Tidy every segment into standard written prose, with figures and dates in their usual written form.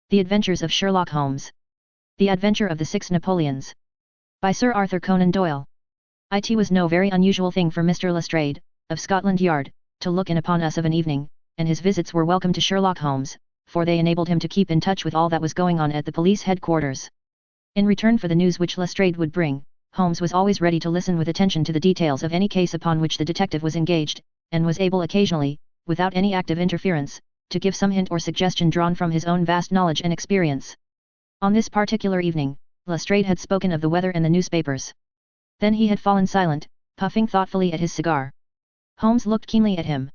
The Adventures of Sherlock Holmes. The Adventure of the Six Napoleons. By Sir Arthur Conan Doyle. It was no very unusual thing for Mr. Lestrade, of Scotland Yard, to look in upon us of an evening, and his visits were welcome to Sherlock Holmes, for they enabled him to keep in touch with all that was going on at the police headquarters. In return for the news which Lestrade would bring, Holmes was always ready to listen with attention to the details of any case upon which the detective was engaged, and was able occasionally, without any active interference, to give some hint or suggestion drawn from his own vast knowledge and experience. On this particular evening, Lestrade had spoken of the weather and the newspapers. Then he had fallen silent, puffing thoughtfully at his cigar. Holmes looked keenly at him.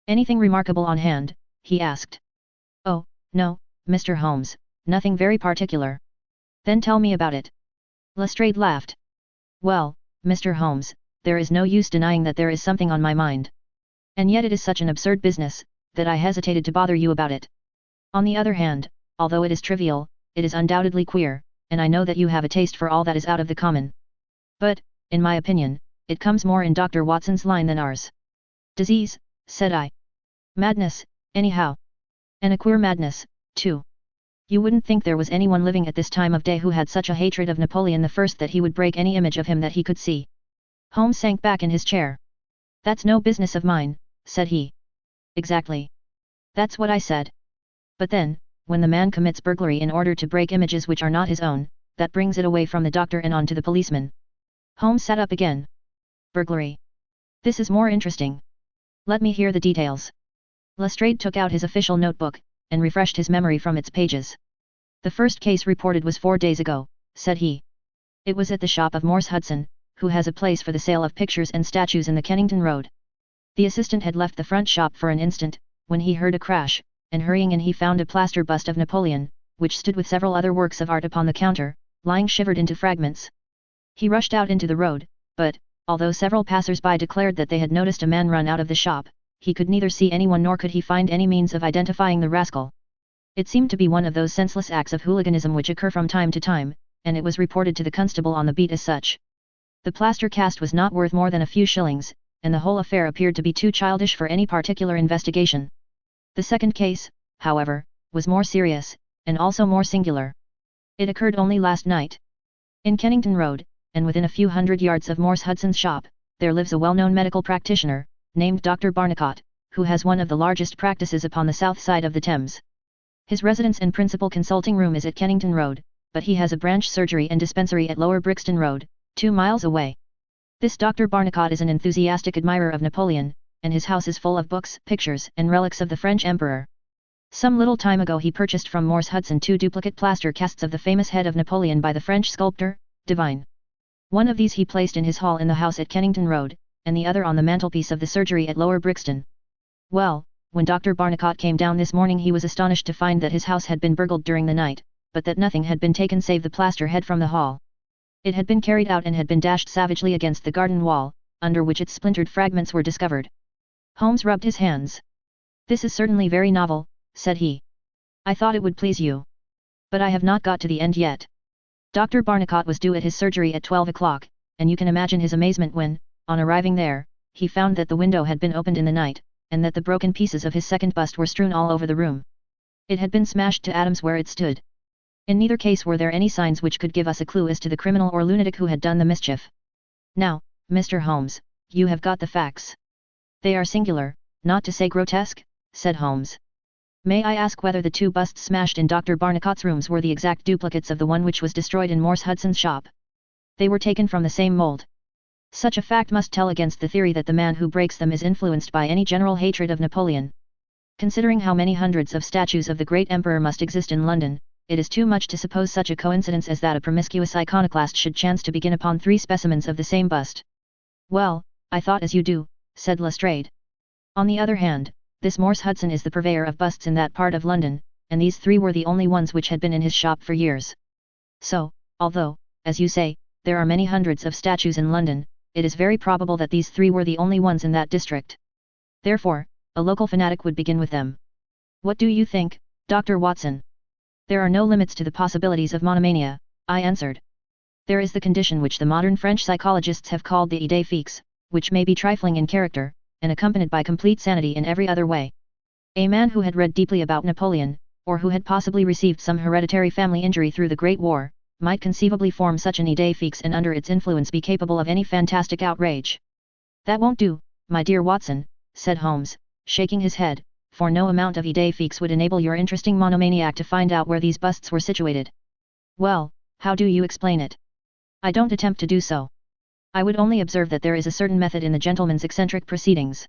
"Anything remarkable on hand?" he asked. "Oh, no, Mr. Holmes, nothing very particular." "Then tell me about it." Lestrade laughed. "Well, Mr. Holmes, there is no use denying that there is something on my mind. And yet it is such an absurd business, that I hesitated to bother you about it. On the other hand, although it is trivial, it is undoubtedly queer, and I know that you have a taste for all that is out of the common. But, in my opinion, it comes more in Dr. Watson's line than ours." "Disease," said I. "Madness, anyhow. And a queer madness, too. You wouldn't think there was anyone living at this time of day who had such a hatred of Napoleon I that he would break any image of him that he could see." Holmes sank back in his chair. "That's no business of mine," said he. "Exactly. That's what I said. But then, when the man commits burglary in order to break images which are not his own, that brings it away from the doctor and on to the policeman." Holmes sat up again. "Burglary. This is more interesting. Let me hear the details." Lestrade took out his official notebook, and refreshed his memory from its pages. "The first case reported was 4 days ago," said he. "It was at the shop of Morse Hudson, who has a place for the sale of pictures and statues in the Kennington Road. The assistant had left the front shop for an instant, when he heard a crash, and hurrying in he found a plaster bust of Napoleon, which stood with several other works of art upon the counter, lying shivered into fragments. He rushed out into the road, but, although several passers-by declared that they had noticed a man run out of the shop, he could neither see anyone nor could he find any means of identifying the rascal. It seemed to be one of those senseless acts of hooliganism which occur from time to time, and it was reported to the constable on the beat as such. The plaster cast was not worth more than a few shillings, and the whole affair appeared to be too childish for any particular investigation. The second case, however, was more serious, and also more singular. It occurred only last night. In Kennington Road, and within a few hundred yards of Morse Hudson's shop, there lives a well-known medical practitioner, named Dr. Barnicot, who has one of the largest practices upon the south side of the Thames. His residence and principal consulting room is at Kennington Road, but he has a branch surgery and dispensary at Lower Brixton Road, 2 miles away. This Dr. Barnicot is an enthusiastic admirer of Napoleon, and his house is full of books, pictures, and relics of the French Emperor. Some little time ago he purchased from Morse Hudson 2 duplicate plaster casts of the famous head of Napoleon by the French sculptor, Divine. One of these he placed in his hall in the house at Kennington Road, and the other on the mantelpiece of the surgery at Lower Brixton. Well, when Dr. Barnicot came down this morning he was astonished to find that his house had been burgled during the night, but that nothing had been taken save the plaster head from the hall. It had been carried out and had been dashed savagely against the garden wall, under which its splintered fragments were discovered. Holmes rubbed his hands. "This is certainly very novel," said he. "I thought it would please you. But I have not got to the end yet." Dr. Barnicot was due at his surgery at 12 o'clock, and you can imagine his amazement when, on arriving there, he found that the window had been opened in the night, and that the broken pieces of his second bust were strewn all over the room. It had been smashed to atoms where it stood. In neither case were there any signs which could give us a clue as to the criminal or lunatic who had done the mischief. Now, Mr. Holmes, you have got the facts. "They are singular, not to say grotesque," said Holmes. "May I ask whether the 2 busts smashed in Dr. Barnicot's rooms were the exact duplicates of the one which was destroyed in Morse Hudson's shop?" "They were taken from the same mold." "Such a fact must tell against the theory that the man who breaks them is influenced by any general hatred of Napoleon. Considering how many hundreds of statues of the great emperor must exist in London, it is too much to suppose such a coincidence as that a promiscuous iconoclast should chance to begin upon 3 specimens of the same bust." "Well, I thought as you do," said Lestrade. "On the other hand, this Morse Hudson is the purveyor of busts in that part of London, and these 3 were the only ones which had been in his shop for years. So, although, as you say, there are many hundreds of statues in London, it is very probable that these 3 were the only ones in that district. Therefore, a local fanatic would begin with them. What do you think, Dr. Watson?" "There are no limits to the possibilities of monomania," I answered. "There is the condition which the modern French psychologists have called the idée fixe, which may be trifling in character, and accompanied by complete sanity in every other way. A man who had read deeply about Napoleon, or who had possibly received some hereditary family injury through the Great War, might conceivably form such an idée fixe and under its influence be capable of any fantastic outrage. That won't do, my dear Watson, said Holmes, shaking his head, for no amount of idée fixe would enable your interesting monomaniac to find out where these busts were situated. Well, how do you explain it? I don't attempt to do so. I would only observe that there is a certain method in the gentleman's eccentric proceedings.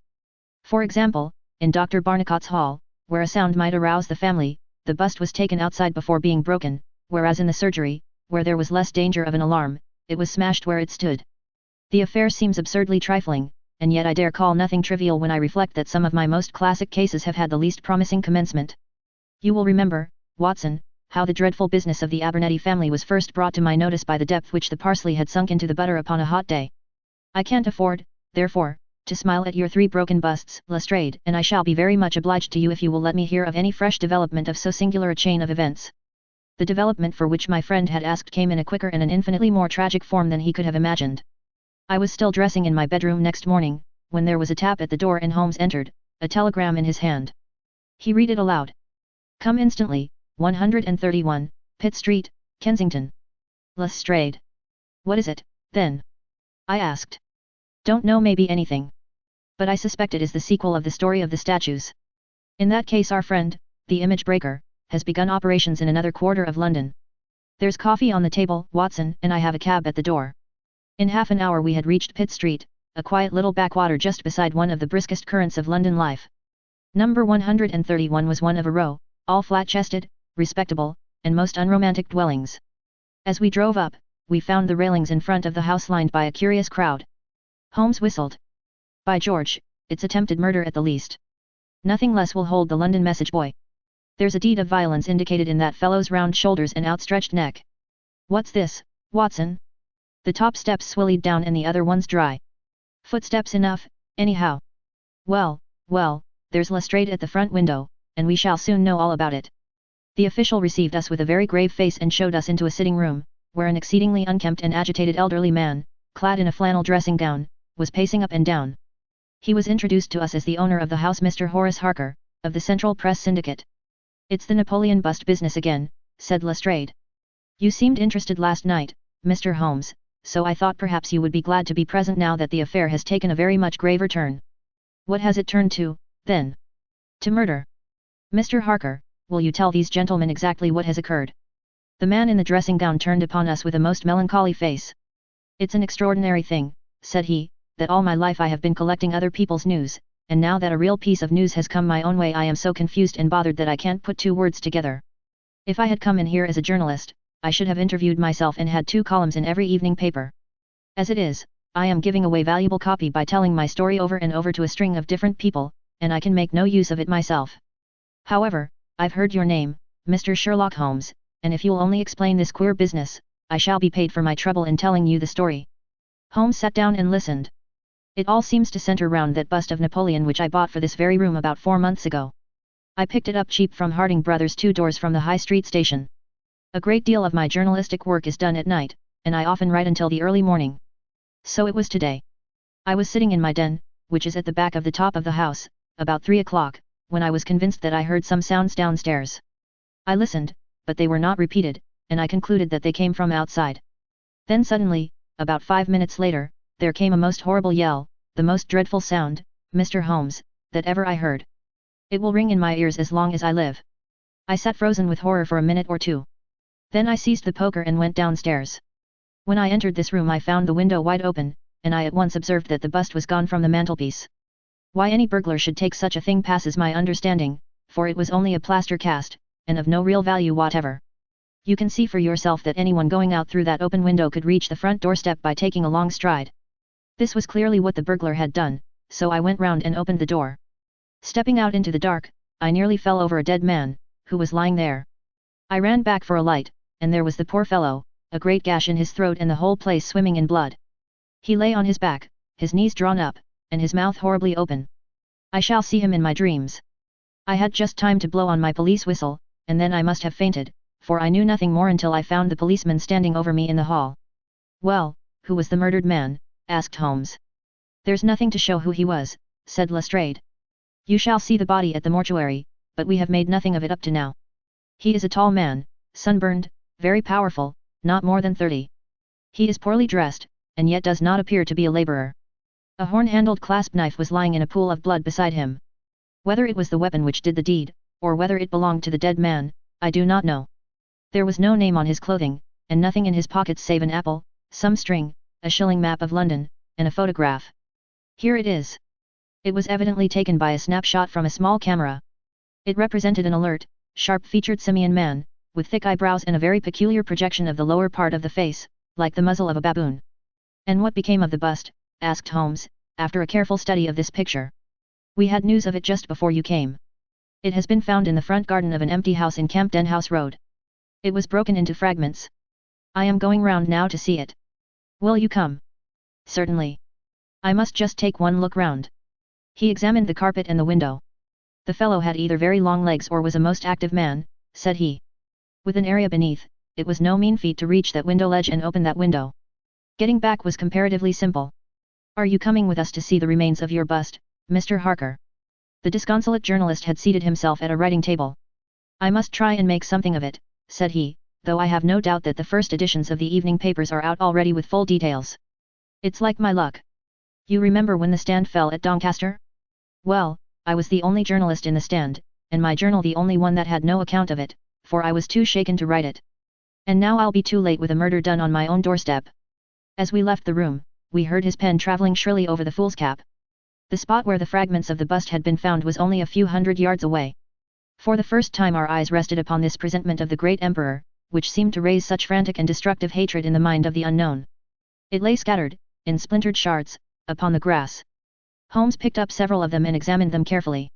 For example, in Dr. Barnicott's hall, where a sound might arouse the family, the bust was taken outside before being broken, whereas in the surgery, where there was less danger of an alarm, it was smashed where it stood. The affair seems absurdly trifling, and yet I dare call nothing trivial when I reflect that some of my most classic cases have had the least promising commencement. You will remember, Watson, how the dreadful business of the Abernethy family was first brought to my notice by the depth which the parsley had sunk into the butter upon a hot day. I can't afford, therefore, to smile at your 3 broken busts, Lestrade, and I shall be very much obliged to you if you will let me hear of any fresh development of so singular a chain of events. The development for which my friend had asked came in a quicker and an infinitely more tragic form than he could have imagined. I was still dressing in my bedroom next morning, when there was a tap at the door and Holmes entered, a telegram in his hand. He read it aloud. Come instantly, 131, Pitt Street, Kensington. Lestrade. What is it, then? I asked. Don't know, maybe anything. But I suspect it is the sequel of the story of the statues. In that case our friend, the image breaker, has begun operations in another quarter of London. There's coffee on the table, Watson, and I have a cab at the door. In half an hour we had reached Pitt Street, a quiet little backwater just beside one of the briskest currents of London life. Number 131 was one of a row, all flat-chested, respectable, and most unromantic dwellings. As we drove up, we found the railings in front of the house lined by a curious crowd. Holmes whistled. By George, it's attempted murder at the least. Nothing less will hold the London message boy. There's a deed of violence indicated in that fellow's round shoulders and outstretched neck. What's this, Watson? The top steps swillied down and the other ones dry. Footsteps enough, anyhow. Well, there's Lestrade at the front window, and we shall soon know all about it. The official received us with a very grave face and showed us into a sitting room, where an exceedingly unkempt and agitated elderly man, clad in a flannel dressing gown, was pacing up and down. He was introduced to us as the owner of the house, Mr. Horace Harker, of the Central Press Syndicate. It's the Napoleon bust business again, said Lestrade. You seemed interested last night, Mr. Holmes, so I thought perhaps you would be glad to be present now that the affair has taken a very much graver turn. What has it turned to, then? To murder. Mr. Harker, will you tell these gentlemen exactly what has occurred? The man in the dressing gown turned upon us with a most melancholy face. It's an extraordinary thing, said he, that all my life I have been collecting other people's news, and now that a real piece of news has come my own way I am so confused and bothered that I can't put 2 words together. If I had come in here as a journalist, I should have interviewed myself and had 2 columns in every evening paper. As it is, I am giving away valuable copy by telling my story over and over to a string of different people, and I can make no use of it myself. However, I've heard your name, Mr. Sherlock Holmes, and if you'll only explain this queer business, I shall be paid for my trouble in telling you the story. Holmes sat down and listened. It all seems to center round that bust of Napoleon which I bought for this very room about 4 months ago. I picked it up cheap from Harding Brothers 2 doors from the High Street station. A great deal of my journalistic work is done at night, and I often write until the early morning. So it was today. I was sitting in my den, which is at the back of the top of the house, about 3 o'clock, when I was convinced that I heard some sounds downstairs. I listened, but they were not repeated, and I concluded that they came from outside. Then suddenly, about 5 minutes later, there came a most horrible yell, the most dreadful sound, Mr. Holmes, that ever I heard. It will ring in my ears as long as I live. I sat frozen with horror for a minute or 2. Then I seized the poker and went downstairs. When I entered this room I found the window wide open, and I at once observed that the bust was gone from the mantelpiece. Why any burglar should take such a thing passes my understanding, for it was only a plaster cast, and of no real value whatever. You can see for yourself that anyone going out through that open window could reach the front doorstep by taking a long stride. This was clearly what the burglar had done, so I went round and opened the door. Stepping out into the dark, I nearly fell over a dead man, who was lying there. I ran back for a light, and there was the poor fellow, a great gash in his throat and the whole place swimming in blood. He lay on his back, his knees drawn up, and his mouth horribly open. I shall see him in my dreams. I had just time to blow on my police whistle, and then I must have fainted, for I knew nothing more until I found the policeman standing over me in the hall. Well, who was the murdered man? Asked Holmes. There's nothing to show who he was, said Lestrade. You shall see the body at the mortuary, but we have made nothing of it up to now. He is a tall man, sunburned, very powerful, not more than 30. He is poorly dressed, and yet does not appear to be a laborer. A horn-handled clasp knife was lying in a pool of blood beside him. Whether it was the weapon which did the deed, or whether it belonged to the dead man, I do not know. There was no name on his clothing, and nothing in his pockets save an apple, some string, a shilling map of London, and a photograph. Here it is. It was evidently taken by a snapshot from a small camera. It represented an alert, sharp-featured simian man, with thick eyebrows and a very peculiar projection of the lower part of the face, like the muzzle of a baboon. "And what became of the bust?" asked Holmes, after a careful study of this picture. "We had news of it just before you came. It has been found in the front garden of an empty house in Campden House Road. It was broken into fragments. I am going round now to see it. Will you come?" "Certainly. I must just take one look round." He examined the carpet and the window. "The fellow had either very long legs or was a most active man," said he. "With an area beneath, it was no mean feat to reach that window ledge and open that window. Getting back was comparatively simple. Are you coming with us to see the remains of your bust, Mr. Harker?" The disconsolate journalist had seated himself at a writing table. "I must try and make something of it," said he, "though I have no doubt that the first editions of the evening papers are out already with full details. It's like my luck. You remember when the stand fell at Doncaster? Well, I was the only journalist in the stand, and my journal the only one that had no account of it, for I was too shaken to write it. And now I'll be too late with a murder done on my own doorstep." As we left the room, we heard his pen travelling shrilly over the foolscap. The spot where the fragments of the bust had been found was only a few hundred yards away. For the first time our eyes rested upon this presentment of the great emperor, which seemed to raise such frantic and destructive hatred in the mind of the unknown. It lay scattered, in splintered shards, upon the grass. Holmes picked up several of them and examined them carefully.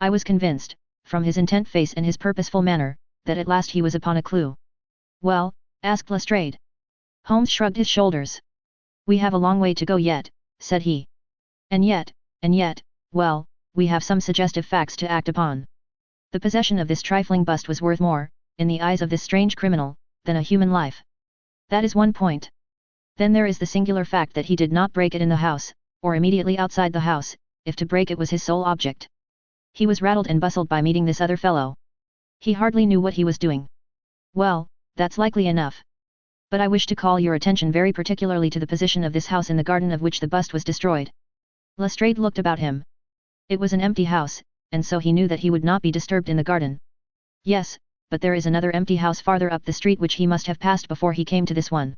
I was convinced, from his intent face and his purposeful manner, that at last he was upon a clue. "Well?" asked Lestrade. Holmes shrugged his shoulders. "We have a long way to go yet," said he. And yet, well, we have some suggestive facts to act upon. The possession of this trifling bust was worth more, in the eyes of this strange criminal, than a human life. That is one point. Then there is the singular fact that he did not break it in the house, or immediately outside the house, if to break it was his sole object. He was rattled and bustled by meeting this other fellow. He hardly knew what he was doing. Well, that's likely enough. But I wish to call your attention very particularly to the position of this house in the garden of which the bust was destroyed." Lestrade looked about him. It was an empty house, and so he knew that he would not be disturbed in the garden. "Yes, but there is another empty house farther up the street which he must have passed before he came to this one.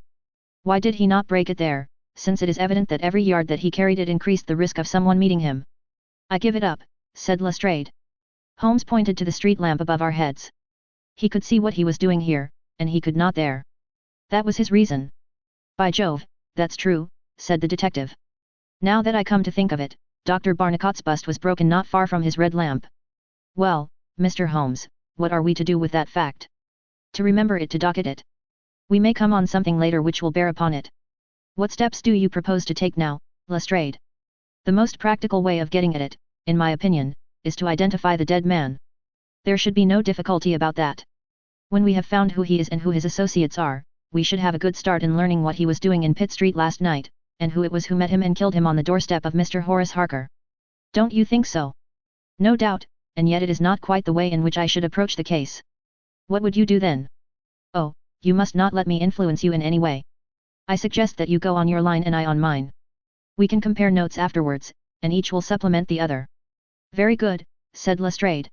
Why did he not break it there, since it is evident that every yard that he carried it increased the risk of someone meeting him?" "I give it up," said Lestrade. Holmes pointed to the street lamp above our heads. He could see what he was doing here, and he could not there. That was his reason. "By Jove, that's true," said the detective. "Now that I come to think of it, Dr. Barnicott's bust was broken not far from his red lamp. Well, Mr. Holmes, what are we to do with that fact? To remember it, to docket it? We may come on something later which will bear upon it. What steps do you propose to take now, Lestrade?" "The most practical way of getting at it, in my opinion, is to identify the dead man. There should be no difficulty about that. When we have found who he is and who his associates are, we should have a good start in learning what he was doing in Pitt Street last night, and who it was who met him and killed him on the doorstep of Mr. Horace Harker. Don't you think so?" "No doubt, and yet it is not quite the way in which I should approach the case." "What would you do then?" "Oh, you must not let me influence you in any way. I suggest that you go on your line and I on mine. We can compare notes afterwards, and each will supplement the other." "Very good," said Lestrade.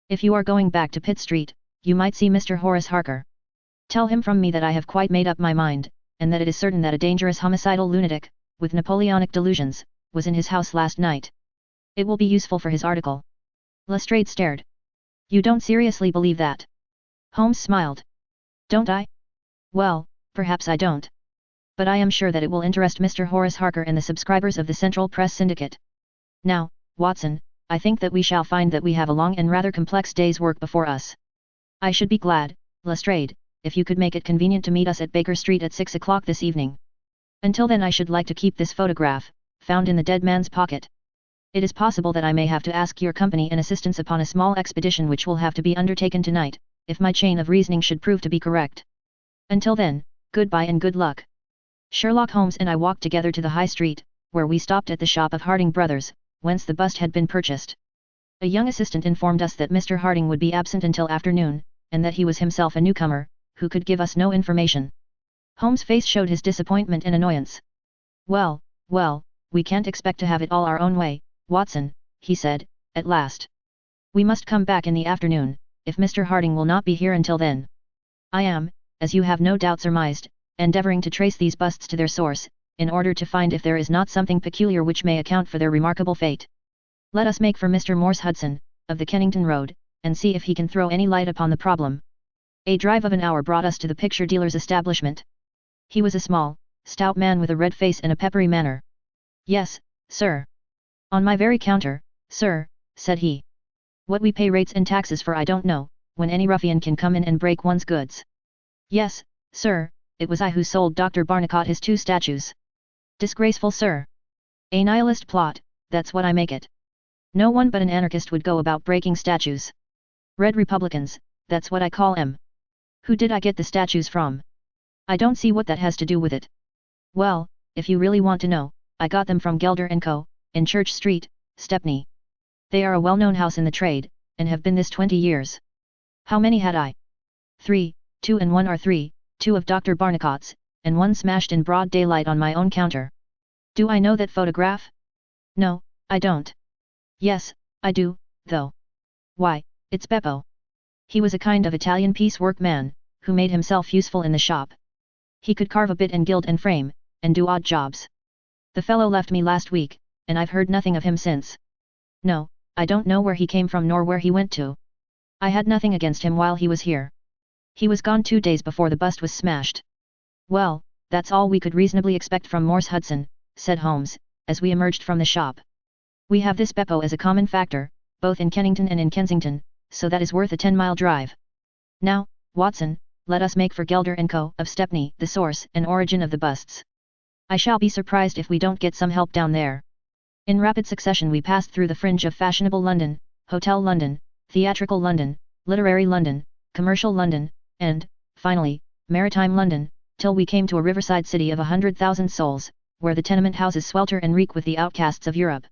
"If you are going back to Pitt Street, you might see Mr. Horace Harker. Tell him from me that I have quite made up my mind, and that it is certain that a dangerous homicidal lunatic, with Napoleonic delusions, was in his house last night. It will be useful for his article." Lestrade stared. "You don't seriously believe that?" Holmes smiled. "Don't I? Well, perhaps I don't. But I am sure that it will interest Mr. Horace Harker and the subscribers of the Central Press Syndicate. Now, Watson, I think that we shall find that we have a long and rather complex day's work before us. I should be glad, Lestrade, if you could make it convenient to meet us at Baker Street at 6 o'clock this evening. Until then I should like to keep this photograph, found in the dead man's pocket. It is possible that I may have to ask your company and assistance upon a small expedition which will have to be undertaken tonight, if my chain of reasoning should prove to be correct. Until then, goodbye and good luck." Sherlock Holmes and I walked together to the High Street, where we stopped at the shop of Harding Brothers, whence the bust had been purchased. A young assistant informed us that Mr. Harding would be absent until afternoon, and that he was himself a newcomer, who could give us no information. Holmes' face showed his disappointment and annoyance. Well, we can't expect to have it all our own way, Watson, he said, at last. We must come back in the afternoon, if Mr. Harding will not be here until then. I am, as you have no doubt surmised, endeavoring to trace these busts to their source, in order to find if there is not something peculiar which may account for their remarkable fate. Let us make for Mr. Morse Hudson, of the Kennington Road, and see if he can throw any light upon the problem. A drive of an hour brought us to the picture dealer's establishment. He was a small, stout man with a red face and a peppery manner. Yes, sir. On my very counter, sir, said he. What we pay rates and taxes for I don't know, when any ruffian can come in and break one's goods. Yes, sir, it was I who sold Dr. Barnicot his 2 statues. Disgraceful, sir. A nihilist plot, that's what I make it. No one but an anarchist would go about breaking statues. Red Republicans, that's what I call 'em. Who did I get the statues from? I don't see what that has to do with it. Well, if you really want to know, I got them from Gelder & Co., in Church Street, Stepney. They are a well-known house in the trade, and have been this 20 years. How many had I? 3, 2 and 1 are 3, 2 of Dr. Barnicot's, and 1 smashed in broad daylight on my own counter. Do I know that photograph? No, I don't. Yes, I do, though. Why, it's Beppo. He was a kind of Italian piecework man, who made himself useful in the shop. He could carve a bit and gild and frame, and do odd jobs. The fellow left me last week, and I've heard nothing of him since. No, I don't know where he came from nor where he went to. I had nothing against him while he was here. He was gone 2 days before the bust was smashed. Well, that's all we could reasonably expect from Morse Hudson, said Holmes, as we emerged from the shop. We have this Beppo as a common factor, both in Kennington and in Kensington, so that is worth a 10-mile drive. Now, Watson, let us make for Gelder & Co. of Stepney, the source and origin of the busts. I shall be surprised if we don't get some help down there. In rapid succession we passed through the fringe of fashionable London, Hotel London, Theatrical London, Literary London, Commercial London, and, finally, Maritime London, till we came to a riverside city of 100,000 souls, where the tenement houses swelter and reek with the outcasts of Europe.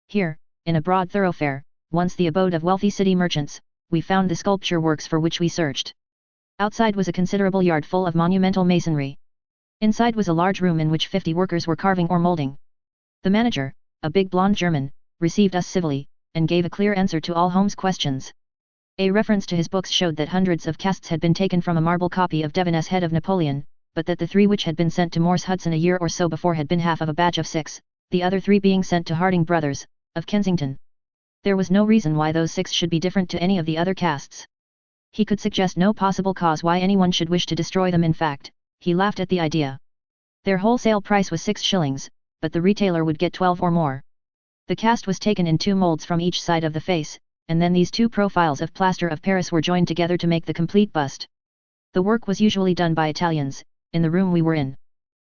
Here, in a broad thoroughfare, once the abode of wealthy city merchants, we found the sculpture works for which we searched. Outside was a considerable yard full of monumental masonry. Inside was a large room in which 50 workers were carving or molding. The manager, a big blonde German, received us civilly, and gave a clear answer to all Holmes' questions. A reference to his books showed that hundreds of casts had been taken from a marble copy of Devon's Head of Napoleon, but that the 3 which had been sent to Morse Hudson a year or so before had been half of a batch of 6, the other 3 being sent to Harding Brothers, of Kensington. There was no reason why those 6 should be different to any of the other casts. He could suggest no possible cause why anyone should wish to destroy them. In fact, he laughed at the idea. Their wholesale price was 6 shillings, but the retailer would get 12 or more. The cast was taken in 2 molds from each side of the face, and then these 2 profiles of plaster of Paris were joined together to make the complete bust. The work was usually done by Italians, in the room we were in.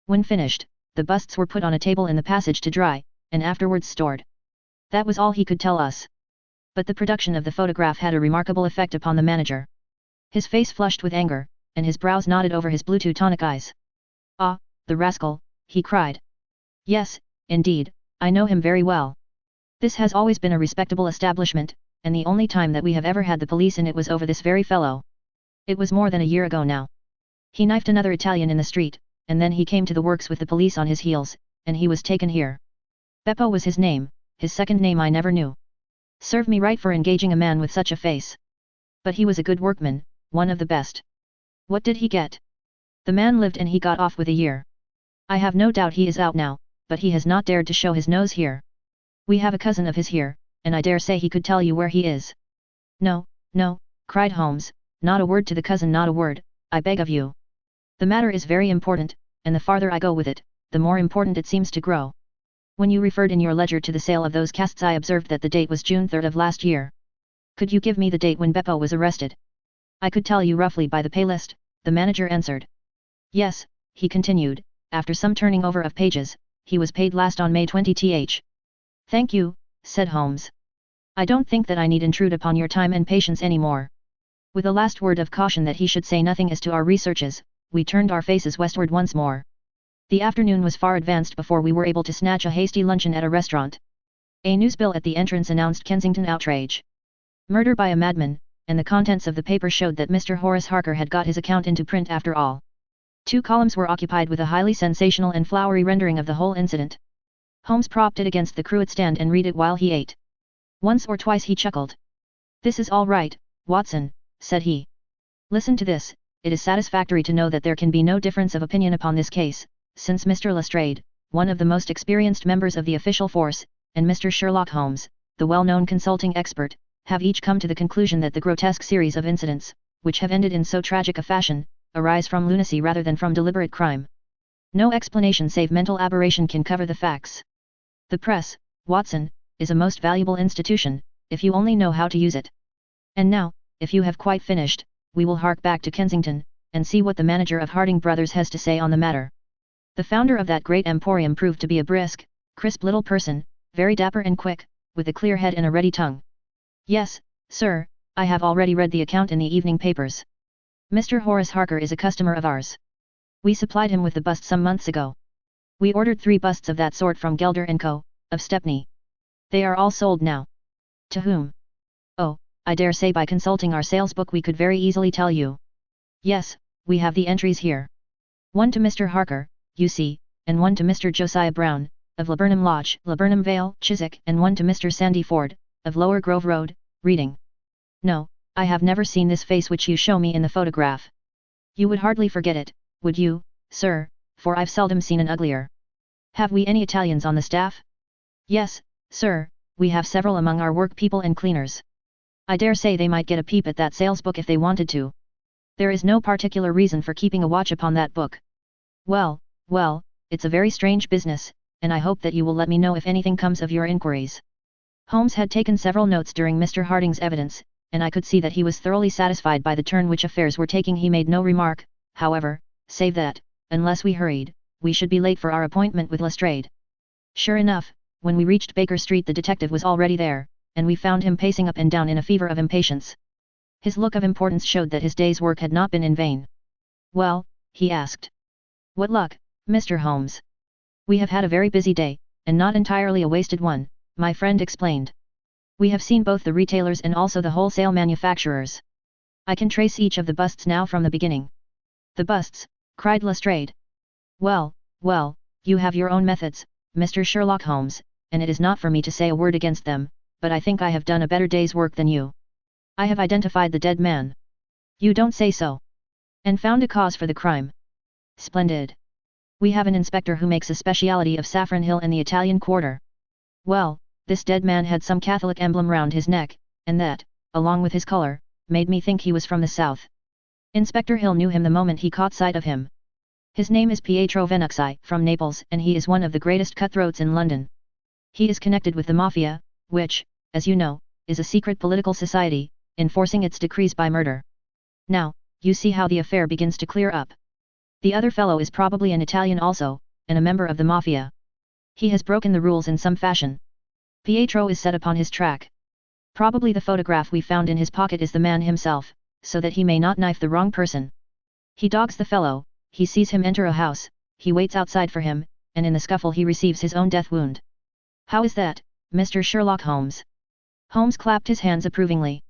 When finished, the busts were put on a table in the passage to dry, and afterwards stored. That was all he could tell us. But the production of the photograph had a remarkable effect upon the manager. His face flushed with anger, and his brows knotted over his blue Teutonic eyes. Ah, the rascal, he cried. Yes, indeed, I know him very well. This has always been a respectable establishment, and the only time that we have ever had the police in it was over this very fellow. It was more than a year ago now. He knifed another Italian in the street, and then he came to the works with the police on his heels, and he was taken here. Beppo was his name, his second name I never knew. Serve me right for engaging a man with such a face. But he was a good workman, one of the best. What did he get? The man lived and he got off with a year. I have no doubt he is out now, but he has not dared to show his nose here. We have a cousin of his here, and I dare say he could tell you where he is. No, no, cried Holmes, not a word to the cousin, not a word, I beg of you. The matter is very important, and the farther I go with it, the more important it seems to grow. When you referred in your ledger to the sale of those casts I observed that the date was June 3rd of last year. Could you give me the date when Beppo was arrested? I could tell you roughly by the pay list, the manager answered. Yes, he continued, after some turning over of pages, he was paid last on May 20th. Thank you, said Holmes. I don't think that I need intrude upon your time and patience any more. With a last word of caution that he should say nothing as to our researches, we turned our faces westward once more. The afternoon was far advanced before we were able to snatch a hasty luncheon at a restaurant. A newsbill at the entrance announced Kensington outrage. Murder by a madman, and the contents of the paper showed that Mr. Horace Harker had got his account into print after all. 2 columns were occupied with a highly sensational and flowery rendering of the whole incident. Holmes propped it against the cruet stand and read it while he ate. Once or twice he chuckled. "This is all right, Watson," said he. "Listen to this. It is satisfactory to know that there can be no difference of opinion upon this case, since Mr. Lestrade, one of the most experienced members of the official force, and Mr. Sherlock Holmes, the well-known consulting expert, have each come to the conclusion that the grotesque series of incidents, which have ended in so tragic a fashion, arise from lunacy rather than from deliberate crime. No explanation save mental aberration can cover the facts. The press, Watson, is a most valuable institution, if you only know how to use it. And now, if you have quite finished, we will hark back to Kensington, and see what the manager of Harding Brothers has to say on the matter." The founder of that great emporium proved to be a brisk, crisp little person, very dapper and quick, with a clear head and a ready tongue. "Yes, sir, I have already read the account in the evening papers. Mr. Horace Harker is a customer of ours. We supplied him with the bust some months ago. We ordered 3 busts of that sort from Gelder & Co., of Stepney. They are all sold now." "To whom?" "Oh, I dare say by consulting our sales book we could very easily tell you. Yes, we have the entries here. One to Mr. Harker, you see, and one to Mr. Josiah Brown, of Laburnum Lodge, Laburnum Vale, Chiswick, and one to Mr. Sandy Ford, of Lower Grove Road, Reading. No, I have never seen this face which you show me in the photograph. You would hardly forget it, would you, sir, for I've seldom seen an uglier. Have we any Italians on the staff?" "Yes, sir, we have several among our work people and cleaners. I dare say they might get a peep at that sales book if they wanted to. There is no particular reason for keeping a watch upon that book. Well, well, it's a very strange business, and I hope that you will let me know if anything comes of your inquiries." Holmes had taken several notes during Mr. Harding's evidence, and I could see that he was thoroughly satisfied by the turn which affairs were taking. He made no remark, however, save that, unless we hurried, we should be late for our appointment with Lestrade. Sure enough, when we reached Baker Street the detective was already there, and we found him pacing up and down in a fever of impatience. His look of importance showed that his day's work had not been in vain. "Well," he asked. "What luck, Mr. Holmes?" "We have had a very busy day, and not entirely a wasted one," my friend explained. "We have seen both the retailers and also the wholesale manufacturers. I can trace each of the busts now from the beginning." "The busts?" cried Lestrade. "Well, well, you have your own methods, Mr. Sherlock Holmes, and it is not for me to say a word against them, but I think I have done a better day's work than you. I have identified the dead man." "You don't say so." "And found a cause for the crime." "Splendid. We have an inspector who makes a speciality of Saffron Hill and the Italian Quarter. Well, this dead man had some Catholic emblem round his neck, and that, along with his colour, made me think he was from the south. Inspector Hill knew him the moment he caught sight of him. His name is Pietro Venuxi, from Naples, and he is one of the greatest cutthroats in London. He is connected with the Mafia, which, as you know, is a secret political society, enforcing its decrees by murder. Now, you see how the affair begins to clear up. The other fellow is probably an Italian also, and a member of the Mafia. He has broken the rules in some fashion. Pietro is set upon his track. Probably the photograph we found in his pocket is the man himself, so that he may not knife the wrong person. He dogs the fellow, he sees him enter a house, he waits outside for him, and in the scuffle he receives his own death wound. How is that, Mr. Sherlock Holmes?" Holmes clapped his hands approvingly.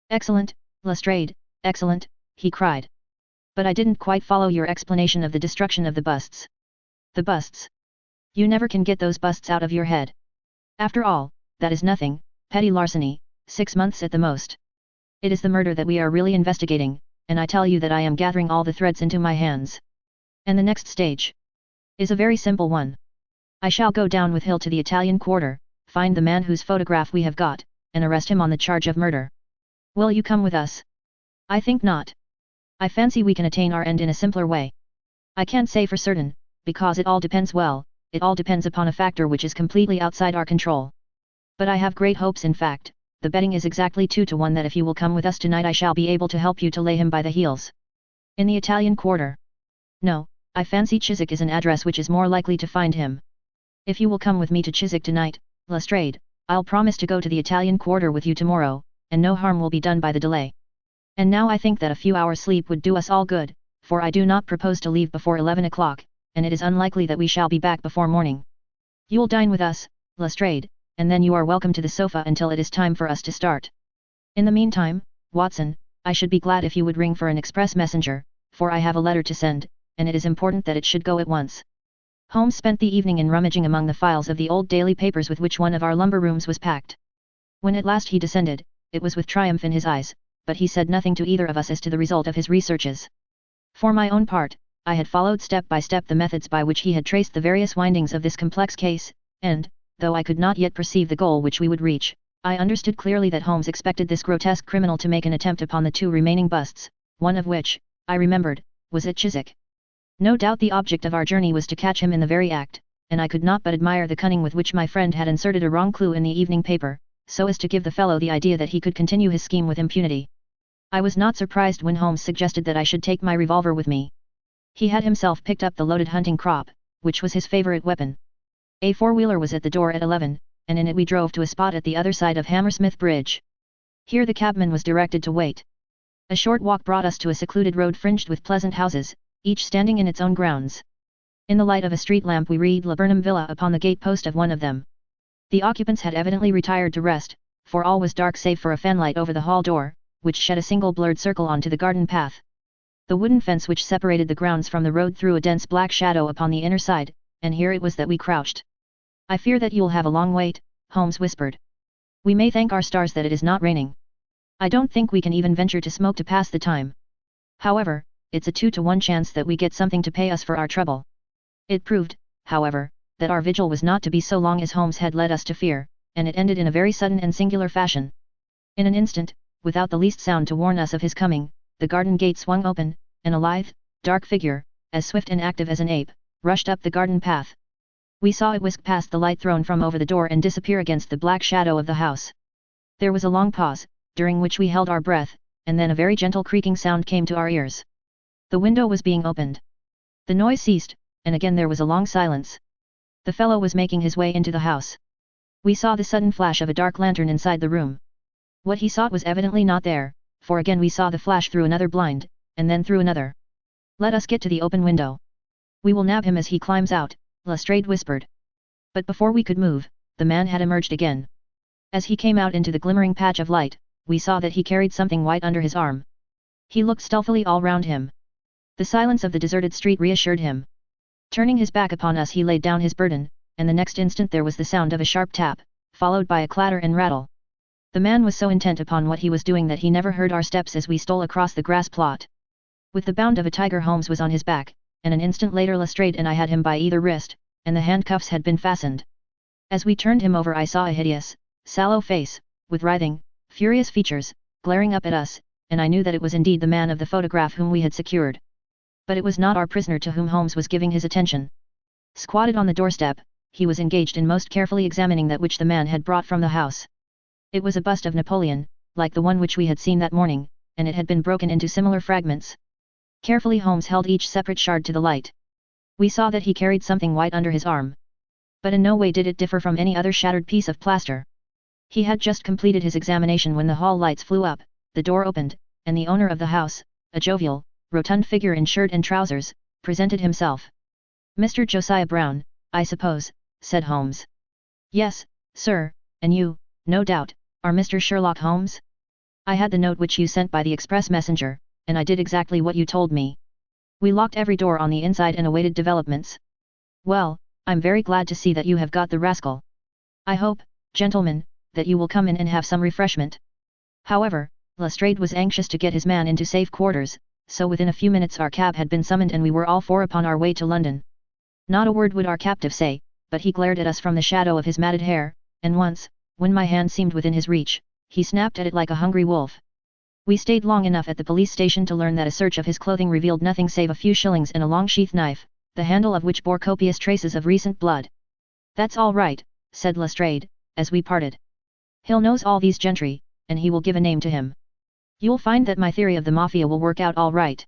"Excellent, Lestrade, excellent," he cried. "But I didn't quite follow your explanation of the destruction of the busts." "The busts? You never can get those busts out of your head. After all, that is nothing, petty larceny, 6 months at the most. It is the murder that we are really investigating, and I tell you that I am gathering all the threads into my hands. And the next stage is a very simple one. I shall go down with Hill to the Italian Quarter, find the man whose photograph we have got, and arrest him on the charge of murder. Will you come with us?" "I think not. I fancy we can attain our end in a simpler way. I can't say for certain, because it all depends it all depends upon a factor which is completely outside our control. But I have great hopes. In fact, the betting is exactly 2 to 1 that if you will come with us tonight I shall be able to help you to lay him by the heels." "In the Italian Quarter?" "No, I fancy Chiswick is an address which is more likely to find him. If you will come with me to Chiswick tonight, Lestrade, I'll promise to go to the Italian Quarter with you tomorrow, and no harm will be done by the delay. And now I think that a few hours sleep would do us all good, for I do not propose to leave before 11 o'clock, and it is unlikely that we shall be back before morning. You'll dine with us, Lestrade, and then you are welcome to the sofa until it is time for us to start. In the meantime, Watson, I should be glad if you would ring for an express messenger, for I have a letter to send, and it is important that it should go at once. Holmes spent the evening in rummaging among the files of the old daily papers with which one of our lumber rooms was packed. When at last he descended, it was with triumph in his eyes, but he said nothing to either of us as to the result of his researches. For my own part, I had followed step by step the methods by which he had traced the various windings of this complex case, and, though I could not yet perceive the goal which we would reach, I understood clearly that Holmes expected this grotesque criminal to make an attempt upon the 2 remaining busts, one of which, I remembered, was at Chiswick. No doubt the object of our journey was to catch him in the very act, and I could not but admire the cunning with which my friend had inserted a wrong clue in the evening paper, so as to give the fellow the idea that he could continue his scheme with impunity. I was not surprised when Holmes suggested that I should take my revolver with me. He had himself picked up the loaded hunting crop, which was his favorite weapon. A 4-wheeler was at the door at 11, and in it we drove to a spot at the other side of Hammersmith Bridge. Here the cabman was directed to wait. A short walk brought us to a secluded road fringed with pleasant houses, each standing in its own grounds. In the light of a street lamp we read Laburnum Villa upon the gate-post of one of them. The occupants had evidently retired to rest, for all was dark save for a fanlight over the hall door, which shed a single blurred circle onto the garden path. The wooden fence which separated the grounds from the road threw a dense black shadow upon the inner side, and here it was that we crouched. "I fear that you'll have a long wait," Holmes whispered. "We may thank our stars that it is not raining. I don't think we can even venture to smoke to pass the time. However, it's a 2-to-1 chance that we get something to pay us for our trouble." It proved, however, that our vigil was not to be so long as Holmes had led us to fear, and it ended in a very sudden and singular fashion. In an instant, without the least sound to warn us of his coming, the garden gate swung open, and a lithe, dark figure, as swift and active as an ape, rushed up the garden path. We saw it whisk past the light thrown from over the door and disappear against the black shadow of the house. There was a long pause, during which we held our breath, and then a very gentle creaking sound came to our ears. The window was being opened. The noise ceased, and again there was a long silence. The fellow was making his way into the house. We saw the sudden flash of a dark lantern inside the room. What he sought was evidently not there, for again we saw the flash through another blind, and then through another. "Let us get to the open window. We will nab him as he climbs out," Lestrade whispered. But before we could move, the man had emerged again. As he came out into the glimmering patch of light, we saw that he carried something white under his arm. He looked stealthily all round him. The silence of the deserted street reassured him. Turning his back upon us he laid down his burden, and the next instant there was the sound of a sharp tap, followed by a clatter and rattle. The man was so intent upon what he was doing that he never heard our steps as we stole across the grass plot. With the bound of a tiger Holmes was on his back, and an instant later Lestrade and I had him by either wrist, and the handcuffs had been fastened. As we turned him over I saw a hideous, sallow face, with writhing, furious features, glaring up at us, and I knew that it was indeed the man of the photograph whom we had secured. But it was not our prisoner to whom Holmes was giving his attention. Squatted on the doorstep, he was engaged in most carefully examining that which the man had brought from the house. It was a bust of Napoleon, like the one which we had seen that morning, and it had been broken into similar fragments. Carefully Holmes held each separate shard to the light. We saw that he carried something white under his arm. But in no way did it differ from any other shattered piece of plaster. He had just completed his examination when the hall lights flew up, the door opened, and the owner of the house, a jovial, rotund figure in shirt and trousers, presented himself. "Mr. Josiah Brown, I suppose," said Holmes. "Yes, sir, and you, no doubt, are Mr. Sherlock Holmes? I had the note which you sent by the express messenger, and I did exactly what you told me. We locked every door on the inside and awaited developments. Well, I'm very glad to see that you have got the rascal. I hope, gentlemen, that you will come in and have some refreshment." However, Lestrade was anxious to get his man into safe quarters, so within a few minutes our cab had been summoned and we were all four upon our way to London. Not a word would our captive say, but he glared at us from the shadow of his matted hair, and once, when my hand seemed within his reach, he snapped at it like a hungry wolf. We stayed long enough at the police station to learn that a search of his clothing revealed nothing save a few shillings and a long sheath knife, the handle of which bore copious traces of recent blood. "That's all right," said Lestrade, as we parted. "Hill knows all these gentry, and he will give a name to him. You'll find that my theory of the Mafia will work out all right.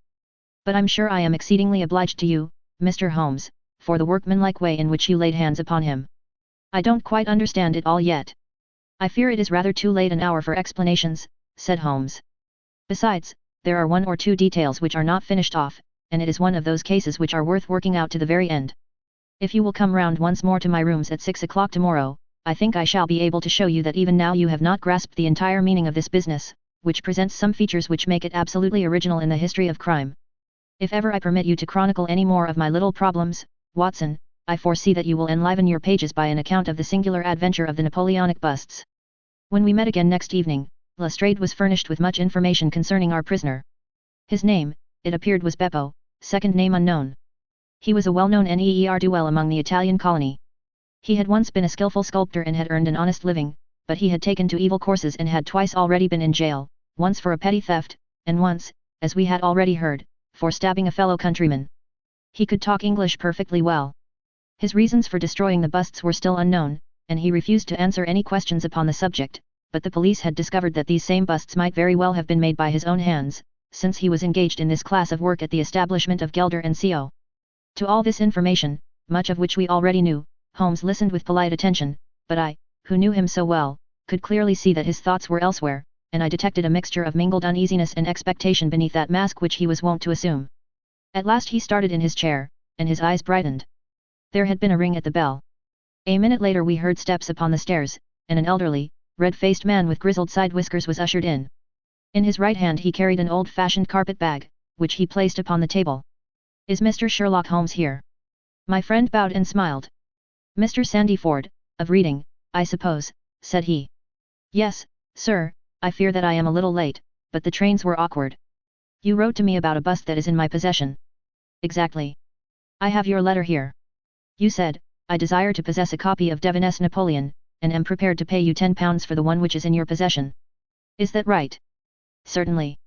But I'm sure I am exceedingly obliged to you, Mr. Holmes, for the workmanlike way in which you laid hands upon him. I don't quite understand it all yet." "I fear it is rather too late an hour for explanations," said Holmes. "Besides, there are one or two details which are not finished off, and it is one of those cases which are worth working out to the very end. If you will come round once more to my rooms at 6 o'clock tomorrow, I think I shall be able to show you that even now you have not grasped the entire meaning of this business, which presents some features which make it absolutely original in the history of crime. If ever I permit you to chronicle any more of my little problems, Watson, I foresee that you will enliven your pages by an account of the singular adventure of the Napoleonic busts. When we met again next evening, Lestrade was furnished with much information concerning our prisoner. His name, it appeared, was Beppo, second name unknown. He was a well-known Ne'er-do-well among the Italian colony. He had once been a skillful sculptor and had earned an honest living, but he had taken to evil courses and had twice already been in jail, once for a petty theft, and once, as we had already heard, for stabbing a fellow countryman. He could talk English perfectly well. His reasons for destroying the busts were still unknown, and he refused to answer any questions upon the subject, but the police had discovered that these same busts might very well have been made by his own hands, since he was engaged in this class of work at the establishment of Gelder & Co. To all this information, much of which we already knew, Holmes listened with polite attention, but I, who knew him so well, could clearly see that his thoughts were elsewhere, and I detected a mixture of mingled uneasiness and expectation beneath that mask which he was wont to assume. At last he started in his chair, and his eyes brightened. There had been a ring at the bell. A minute later we heard steps upon the stairs, and an elderly, red-faced man with grizzled side whiskers was ushered in. In his right hand he carried an old-fashioned carpet bag, which he placed upon the table. "Is Mr. Sherlock Holmes here?" My friend bowed and smiled. "Mr. Sandiford, of Reading, I suppose," said he. "Yes, sir, I fear that I am a little late, but the trains were awkward. You wrote to me about a bust that is in my possession." "Exactly. I have your letter here. You said, I desire to possess a copy of Devon's Napoleon, and am prepared to pay you £10 for the one which is in your possession. Is that right?" "Certainly.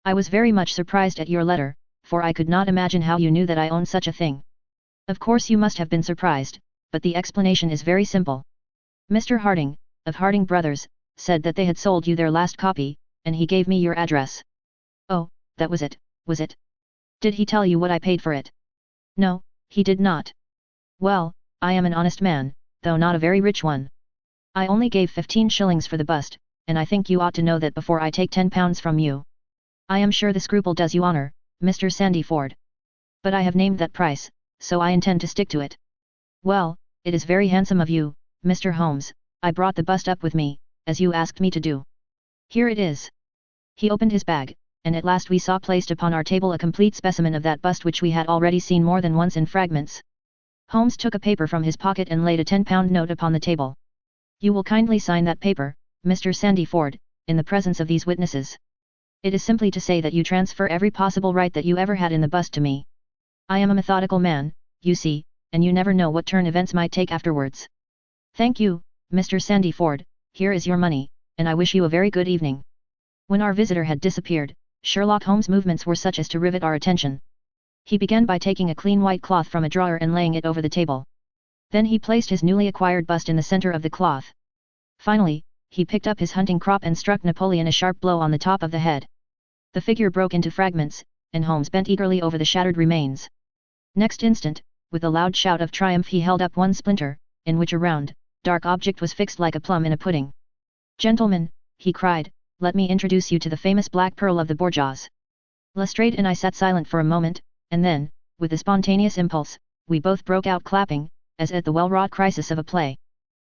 I was very much surprised at your letter, for I could not imagine how you knew that I owned such a thing." "Of course you must have been surprised, but the explanation is very simple. Mr. Harding, of Harding Brothers, said that they had sold you their last copy, and he gave me your address." "Oh, that was it, was it? Did he tell you what I paid for it?" "No, he did not." "Well, I am an honest man, though not a very rich one. I only gave 15 shillings for the bust, and I think you ought to know that before I take £10 from you. I am sure the scruple does you honour, Mr. Sandiford. But I have named that price, so I intend to stick to it." "Well, it is very handsome of you, Mr. Holmes. I brought the bust up with me, as you asked me to do. Here it is." He opened his bag, and at last we saw placed upon our table a complete specimen of that bust which we had already seen more than once in fragments. Holmes took a paper from his pocket and laid a £10 note upon the table. "You will kindly sign that paper, Mr. Sandiford, in the presence of these witnesses. It is simply to say that you transfer every possible right that you ever had in the bust to me. I am a methodical man, you see, and you never know what turn events might take afterwards." "Thank you, Mr. Sandiford, here is your money, and I wish you a very good evening." When our visitor had disappeared, Sherlock Holmes' movements were such as to rivet our attention. He began by taking a clean white cloth from a drawer and laying it over the table. Then he placed his newly acquired bust in the center of the cloth. Finally, he picked up his hunting crop and struck Napoleon a sharp blow on the top of the head. The figure broke into fragments, and Holmes bent eagerly over the shattered remains. Next instant, with a loud shout of triumph he held up one splinter, in which a round, dark object was fixed like a plum in a pudding. "Gentlemen," he cried, "let me introduce you to the famous Black Pearl of the Borgias." Lestrade and I sat silent for a moment, and then, with a spontaneous impulse, we both broke out clapping, as at the well-wrought crisis of a play.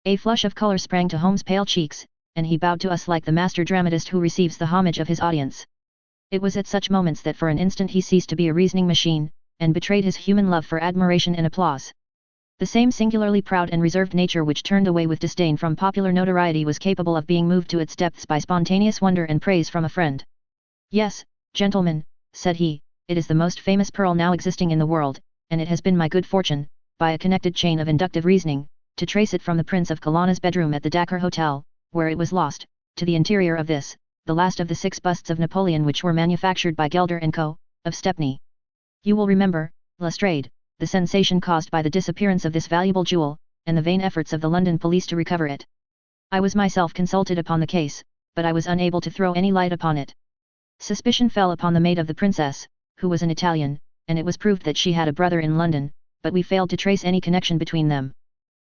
A flush of colour sprang to Holmes' pale cheeks, and he bowed to us like the master dramatist who receives the homage of his audience. It was at such moments that for an instant he ceased to be a reasoning machine, and betrayed his human love for admiration and applause. The same singularly proud and reserved nature which turned away with disdain from popular notoriety was capable of being moved to its depths by spontaneous wonder and praise from a friend. "Yes, gentlemen," said he, "it is the most famous pearl now existing in the world, and it has been my good fortune, by a connected chain of inductive reasoning, to trace it from the Prince of Colonna's bedroom at the Dakar Hotel, where it was lost, to the interior of this, the last of the 6 busts of Napoleon which were manufactured by Gelder & Co., of Stepney. You will remember, Lestrade, the sensation caused by the disappearance of this valuable jewel, and the vain efforts of the London police to recover it. I was myself consulted upon the case, but I was unable to throw any light upon it. Suspicion fell upon the maid of the princess, who was an Italian, and it was proved that she had a brother in London, but we failed to trace any connection between them.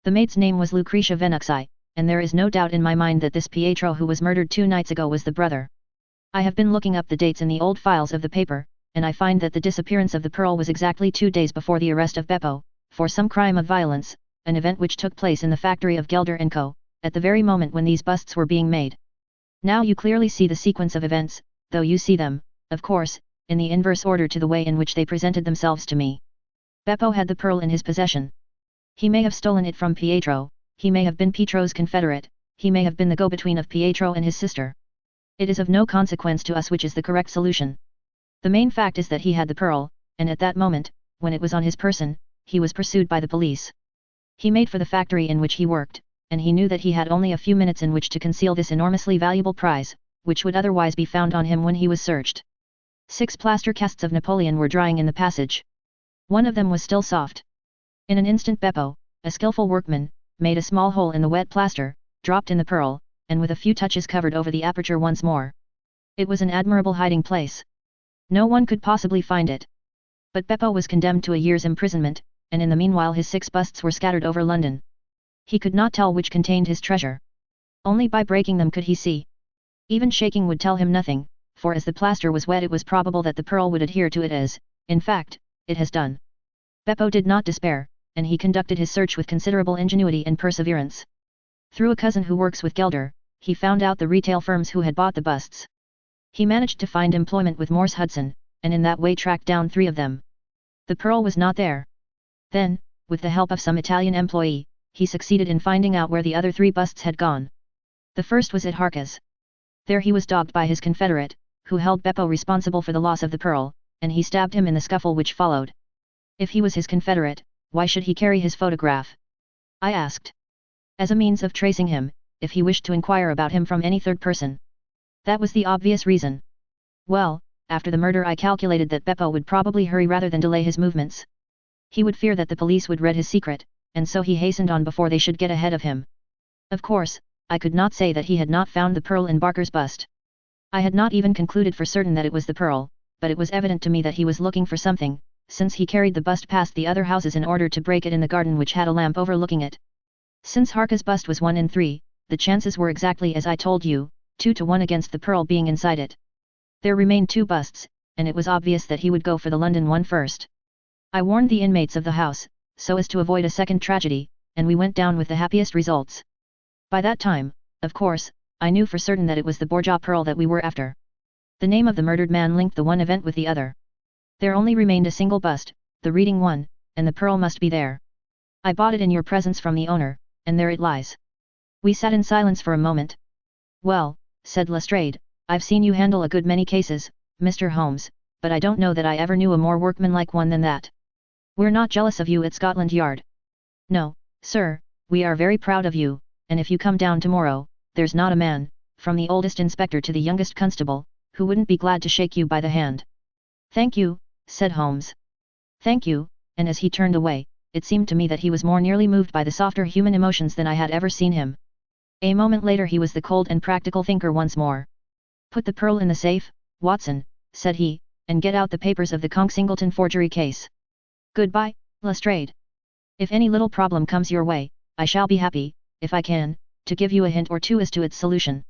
The maid's name was Lucretia Venuxi, and there is no doubt in my mind that this Pietro who was murdered 2 nights ago was the brother. I have been looking up the dates in the old files of the paper, and I find that the disappearance of the pearl was exactly 2 days before the arrest of Beppo, for some crime of violence, an event which took place in the factory of Gelder & Co., at the very moment when these busts were being made. Now you clearly see the sequence of events, though you see them, of course, in the inverse order to the way in which they presented themselves to me. Beppo had the pearl in his possession. He may have stolen it from Pietro, he may have been Pietro's confederate, he may have been the go-between of Pietro and his sister. It is of no consequence to us which is the correct solution. The main fact is that he had the pearl, and at that moment, when it was on his person, he was pursued by the police. He made for the factory in which he worked, and he knew that he had only a few minutes in which to conceal this enormously valuable prize, which would otherwise be found on him when he was searched. 6 plaster casts of Napoleon were drying in the passage. One of them was still soft. In an instant Beppo, a skillful workman, made a small hole in the wet plaster, dropped in the pearl, and with a few touches covered over the aperture once more. It was an admirable hiding place. No one could possibly find it. But Beppo was condemned to a year's imprisonment, and in the meanwhile his 6 busts were scattered over London. He could not tell which contained his treasure. Only by breaking them could he see. Even shaking would tell him nothing, for as the plaster was wet it was probable that the pearl would adhere to it as, in fact, it has done. Beppo did not despair, and he conducted his search with considerable ingenuity and perseverance. Through a cousin who works with Gelder, he found out the retail firms who had bought the busts. He managed to find employment with Morse Hudson, and in that way tracked down 3 of them. The pearl was not there. Then, with the help of some Italian employee, he succeeded in finding out where the other 3 busts had gone. The first was at Harcas. There he was dogged by his confederate, who held Beppo responsible for the loss of the pearl, and he stabbed him in the scuffle which followed. If he was his confederate, why should he carry his photograph? I asked. As a means of tracing him, if he wished to inquire about him from any third person. That was the obvious reason. Well, after the murder I calculated that Beppo would probably hurry rather than delay his movements. He would fear that the police would read his secret, and so he hastened on before they should get ahead of him. Of course, I could not say that he had not found the pearl in Barker's bust. I had not even concluded for certain that it was the pearl, but it was evident to me that he was looking for something, since he carried the bust past the other houses in order to break it in the garden which had a lamp overlooking it. Since Harcas' bust was 1 in 3, the chances were exactly as I told you, 2 to 1 against the pearl being inside it. There remained 2 busts, and it was obvious that he would go for the London one first. I warned the inmates of the house, so as to avoid a second tragedy, and we went down with the happiest results. By that time, of course, I knew for certain that it was the Borgia pearl that we were after. The name of the murdered man linked the one event with the other. There only remained a single bust, the reading one, and the pearl must be there. I bought it in your presence from the owner, and there it lies. We sat in silence for a moment. Well, said Lestrade, I've seen you handle a good many cases, Mr. Holmes, but I don't know that I ever knew a more workmanlike one than that. We're not jealous of you at Scotland Yard. No, sir, we are very proud of you, and if you come down tomorrow, there's not a man, from the oldest inspector to the youngest constable, who wouldn't be glad to shake you by the hand. Thank you, said Holmes. Thank you, and as he turned away, it seemed to me that he was more nearly moved by the softer human emotions than I had ever seen him. A moment later he was the cold and practical thinker once more. Put the pearl in the safe, Watson, said he, and get out the papers of the Conk Singleton forgery case. Goodbye, Lestrade. If any little problem comes your way, I shall be happy, if I can, to give you a hint or two as to its solution.